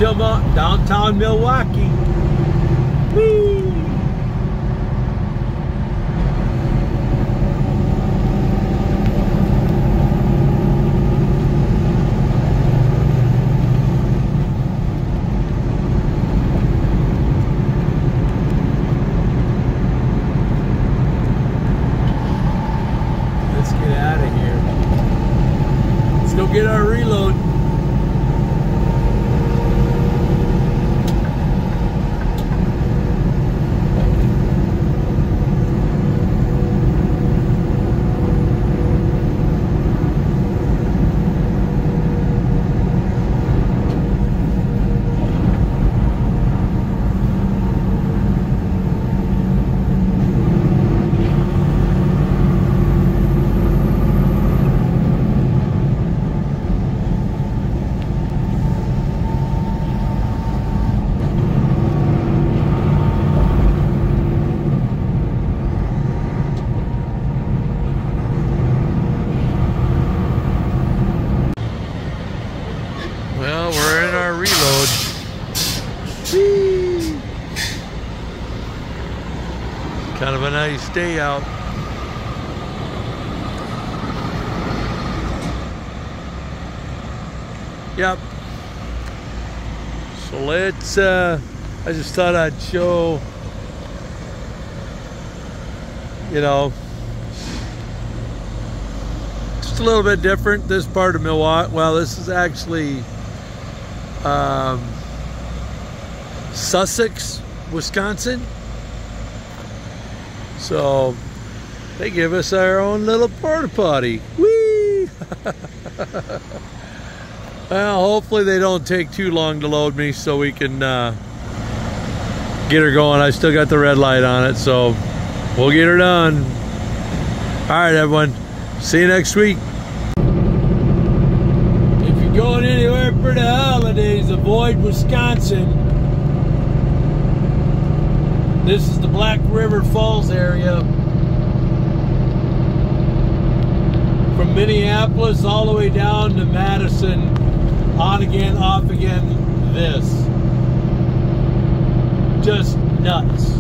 downtown Milwaukee. Whee! Let's get out of here. Let's go get our reload. Well, we're in our reload. Whee! Kind of a nice day out. Yep. So let's, I just thought I'd show, you know, just a little bit different, this part of Milwaukee. Well, this is actually Sussex, Wisconsin. So they give us our own little porta potty. Whee! Well, hopefully they don't take too long to load me so we can get her going. I still got the red light on it, so we'll get her done. All right, everyone. See you next week. If you're going anywhere for the holidays, avoid Wisconsin. This is the Black River Falls area. From Minneapolis all the way down to Madison. On again, off again, this. Just nuts.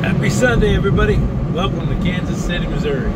Happy Sunday, everybody. Welcome to Kansas City, Missouri.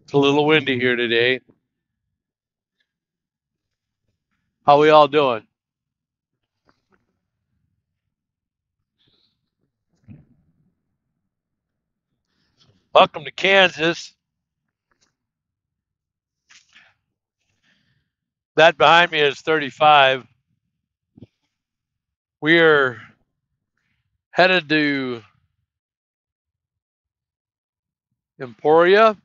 It's a little windy here today. How we all doing? Welcome to Kansas. That behind me is 35. We are headed to Emporia.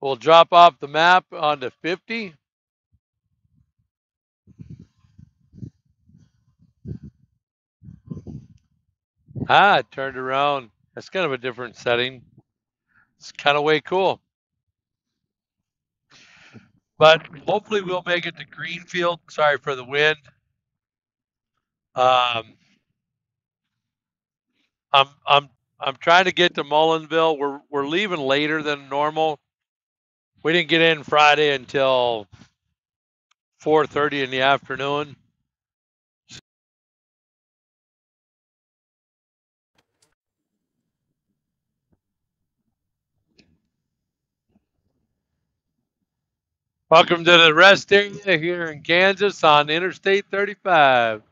We'll drop off the map onto 50. Ah, it turned around. That's kind of a different setting. It's kind of way cool. But hopefully we'll make it to Greenfield. Sorry for the wind. I'm trying to get to Mullinville. We're leaving later than normal. We didn't get in Friday until 4:30 in the afternoon. Welcome to the rest area here in Kansas on Interstate 35.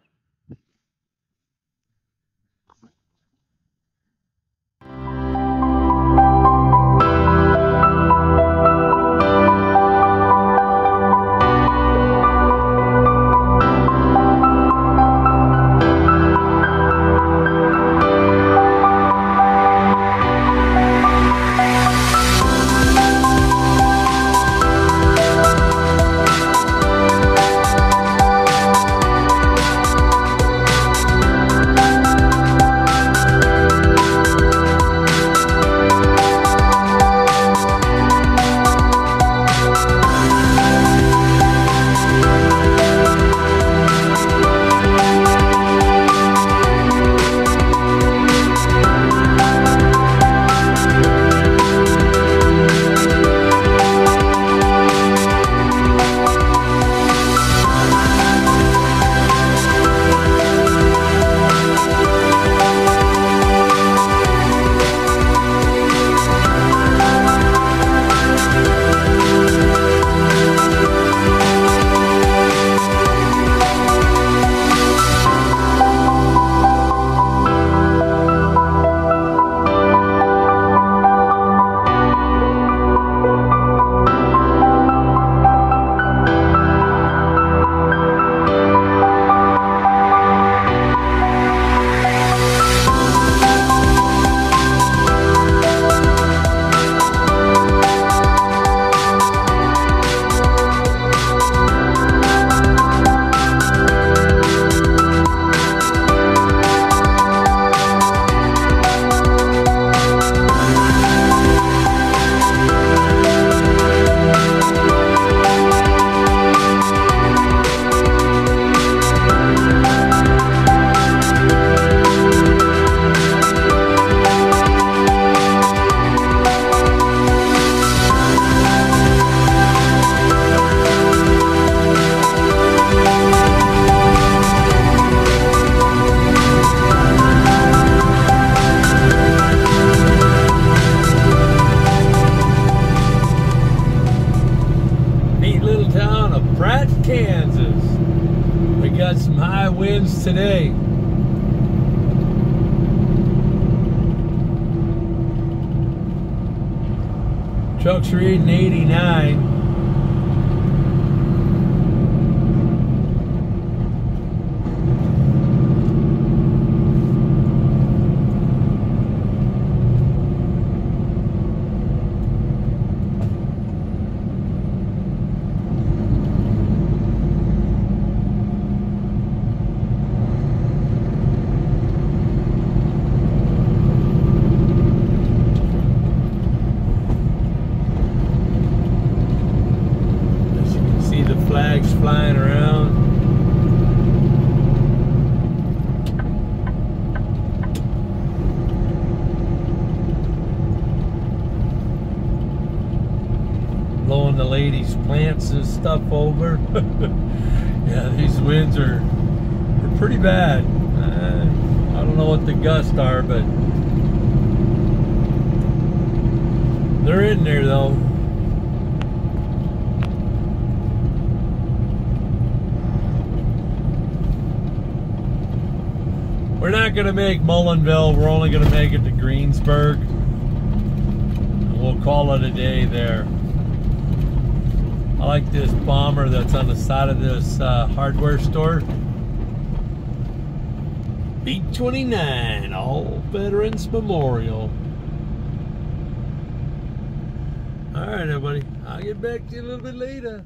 Today. Trucks reading 89. Flags flying around. Blowing the ladies' plants and stuff over. Yeah, these winds are pretty bad. I don't know what the gusts are, but they're in there though. We're not going to make Mullinville. We're only going to make it to Greensburg. And we'll call it a day there. I like this bomber that's on the side of this hardware store. B-29, All Veterans Memorial. All right, everybody. I'll get back to you a little bit later.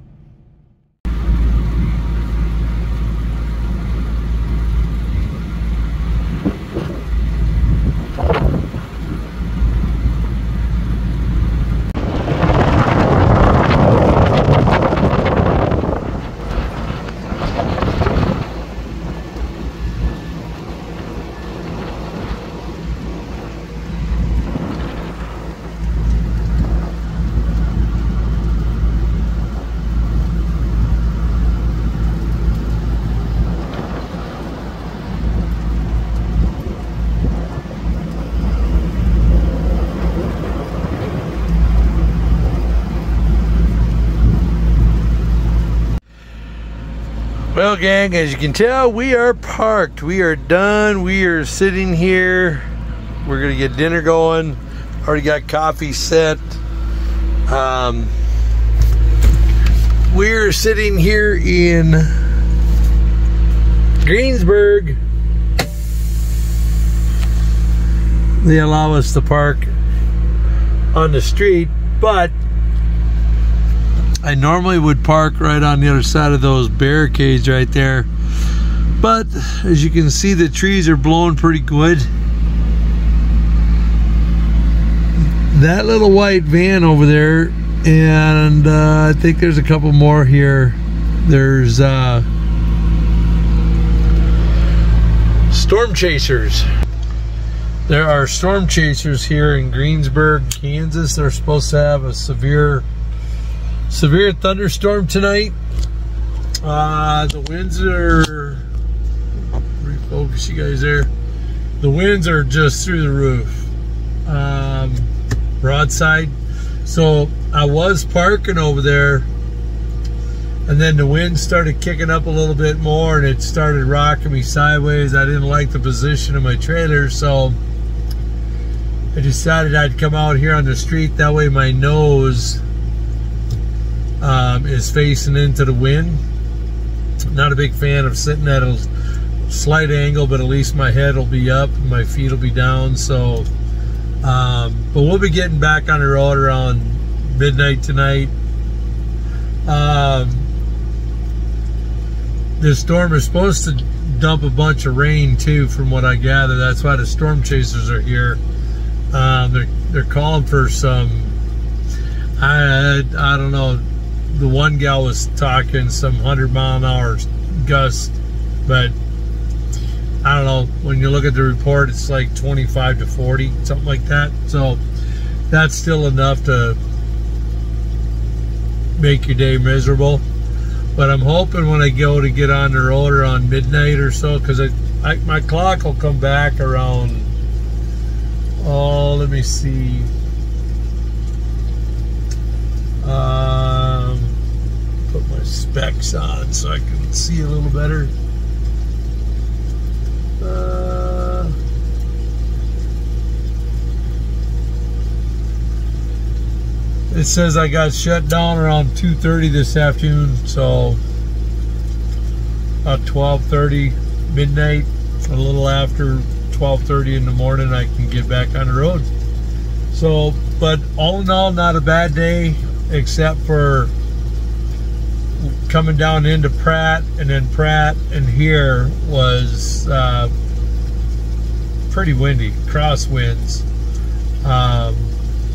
Well, gang, as you can tell, we are parked. We are done. We are sitting here. We're gonna get dinner going. Already got coffee set. We're sitting here in Greensburg. They allow us to park on the street, but I normally would park right on the other side of those barricades right there. But as you can see, the trees are blowing pretty good. That little white van over there, and I think there's a couple more here. There's storm chasers. There are storm chasers here in Greensburg, Kansas. They're supposed to have a severe thunderstorm tonight. The winds are, refocus you guys there. The winds are just through the roof. Broadside. So I was parking over there, and then the wind started kicking up a little bit more, and it started rocking me sideways. I didn't like the position of my trailer, so I decided I'd come out here on the street. That way my nose is facing into the wind. Not a big fan of sitting at a slight angle, but at least my head will be up and my feet will be down. So but we'll be getting back on the road around midnight tonight. This storm is supposed to dump a bunch of rain too, from what I gather. That's why the storm chasers are here. They're calling for some, I don't know, the one gal was talking some 100-mile-an-hour gust, but I don't know, when you look at the report, it's like 25 to 40, something like that. So that's still enough to make your day miserable. But I'm hoping when I go to get on the road around midnight or so, because my clock will come back around, oh, let me see, put my specs on so I can see a little better. It says I got shut down around 2:30 this afternoon, so about 12:30 midnight, a little after 12:30 in the morning, I can get back on the road. So, but all in all, not a bad day, except for coming down into Pratt, and then Pratt and here was pretty windy, crosswinds,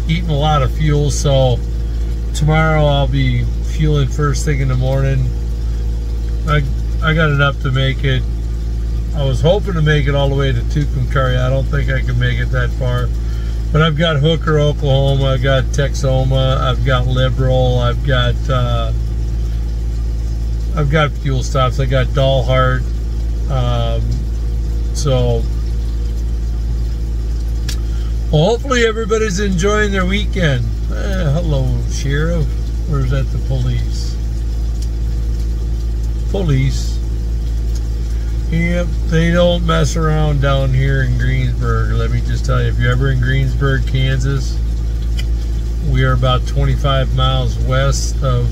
eating a lot of fuel. So tomorrow I'll be fueling first thing in the morning. I got enough to make it. I was hoping to make it all the way to Tucumcari. I don't think I can make it that far, but I've got Hooker, Oklahoma, I've got Texoma, I've got Liberal, I've got fuel stops. I got Dalhart. So well, hopefully everybody's enjoying their weekend. Hello, Sheriff. Where's that? The police. Police. Yep, they don't mess around down here in Greensburg. Let me just tell you, if you're ever in Greensburg, Kansas, we are about 25 miles west of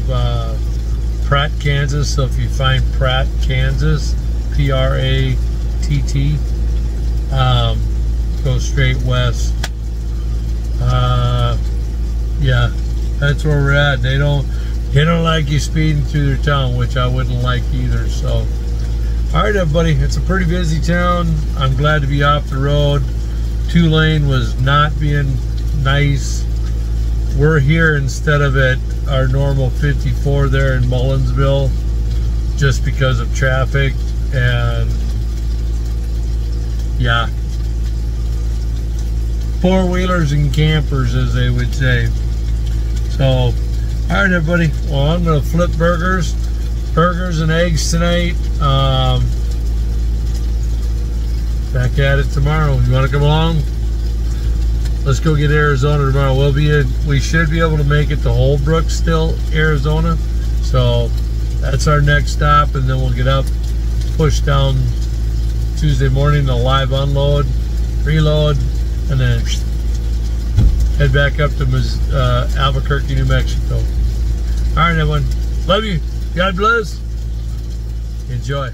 Pratt, Kansas. So if you find Pratt, Kansas, P-R-A-T-T, go straight west. Yeah, That's where we're at. They don't like you speeding through their town, which I wouldn't like either. So, all right, everybody, it's a pretty busy town. I'm glad to be off the road. 2-lane was not being nice. We're here instead of at our normal 54 there in Mullinsville, just because of traffic. And yeah, four-wheelers and campers, as they would say. So, all right, everybody. Well, I'm gonna flip burgers and eggs tonight. Back at it tomorrow. You want to come along? Let's go get Arizona tomorrow. We should be able to make it to Holbrook still, Arizona. So that's our next stop, and then we'll get up, push down Tuesday morning to live unload, reload, and then head back up to Albuquerque, New Mexico. All right, everyone. Love you. God bless. Enjoy.